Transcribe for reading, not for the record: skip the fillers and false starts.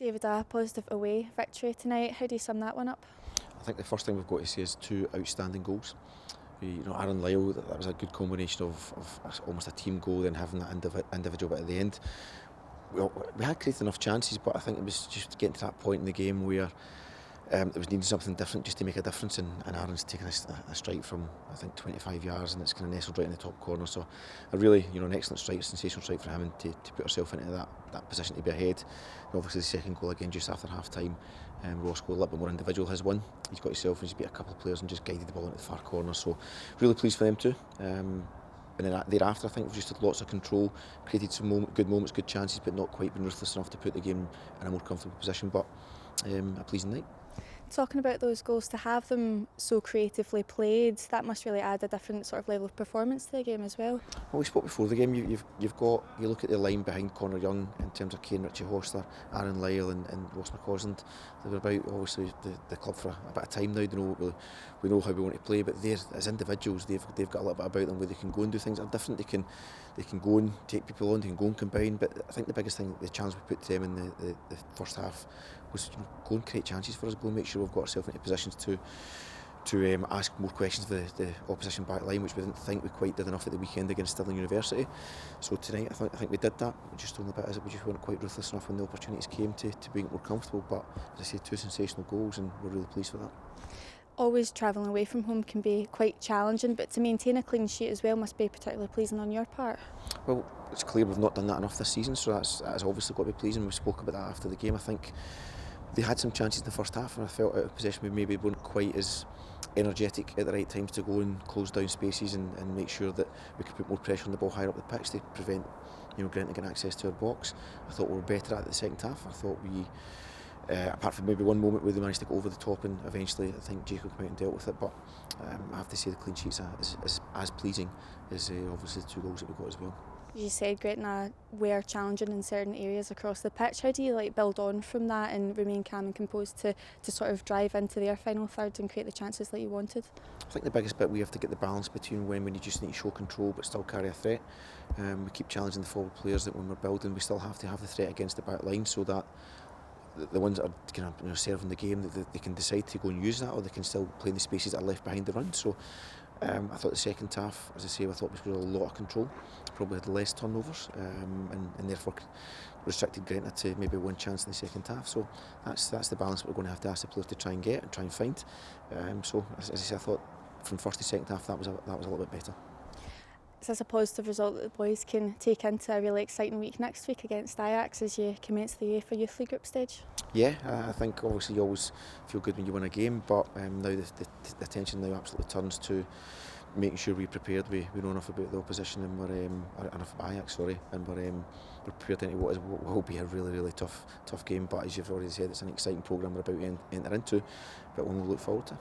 David, a positive away victory tonight. How do you sum that one up? I think the first thing we've got to say is two outstanding goals. Aaron Lyle, that was a good combination of almost a team goal, then having that individual bit at the end. We had created enough chances, but I think it was just getting to that point in the game where it was needing something different just to make a difference, and Aaron's taken a strike from I think 25 yards and it's kind of nestled right in the top corner. So a really an excellent strike, sensational strike for him, and to put herself into that position to be ahead. And obviously the second goal again just after half time, Ross scored a little bit more individual. His one, he's got himself and he's beat a couple of players and just guided the ball into the far corner. So really pleased for them too. And then thereafter I think we've just had lots of control, created some good moments, good chances, but not quite been ruthless enough to put the game in a more comfortable position. But a pleasing night. Talking about those goals, to have them so creatively played, that must really add a different sort of level of performance to the game as well. Well, we spoke before the game. You look at the line behind Connor Young in terms of Kane, Richie Hoster, Aaron Lyle, and Ross McCallum. They were about obviously the club for a bit of time now. We know how we want to play, but they're as individuals, they've got a little bit about them where they can go and do things that are different. They can go and take people on, they can go and combine. But I think the biggest thing, the challenge we put to them in the first half was go and create chances for us, go and make sure we've got ourselves into positions to ask more questions of the opposition back line, which we didn't think we quite did enough at the weekend against Stirling University. So tonight I think we did that. Just only bit is it we just weren't quite ruthless enough when the opportunities came to make it more comfortable. But as I say, two sensational goals, and we're really pleased with that. Always travelling away from home can be quite challenging, but to maintain a clean sheet as well must be particularly pleasing on your part. Well, it's clear we've not done that enough this season, so that's obviously got to be pleasing. We spoke about that after the game. I think they had some chances in the first half, and I felt out of possession we maybe weren't quite as energetic at the right times to go and close down spaces and make sure that we could put more pressure on the ball higher up the pitch to prevent Gretna getting access to our box. I thought we were better at it the second half. I thought we, apart from maybe one moment where they managed to go over the top, and eventually I think Jacob came out and dealt with it, but I have to say the clean sheets are as pleasing as obviously the two goals that we got as well. You said Gretna were challenging in certain areas across the pitch. How do you build on from that and remain calm and composed to sort of drive into their final third and create the chances that you wanted? I think the biggest bit, we have to get the balance between when you just need to show control but still carry a threat. We keep challenging the forward players that when we're building we still have to have the threat against the back line, so that the ones that are kind of serving the game, that they can decide to go and use that, or they can still play in the spaces that are left behind the run. So I thought the second half, as I say, I thought we scored a lot of control, probably had less turnovers, and therefore restricted Gretna to maybe one chance in the second half. So that's the balance that we're going to have to ask the players to try and get and try and find. So as I say, I thought from first to second half that was a little bit better. Is this a positive result that the boys can take into a really exciting week next week against Ajax as you commence the UEFA Youth League group stage? Yeah, I think obviously you always feel good when you win a game, but now the attention now absolutely turns to making sure we're prepared. We know enough about the opposition, and we're enough about Ajax, and we're prepared into what will be a really tough game. But as you've already said, it's an exciting programme we're about to enter into, but one we'll look forward to.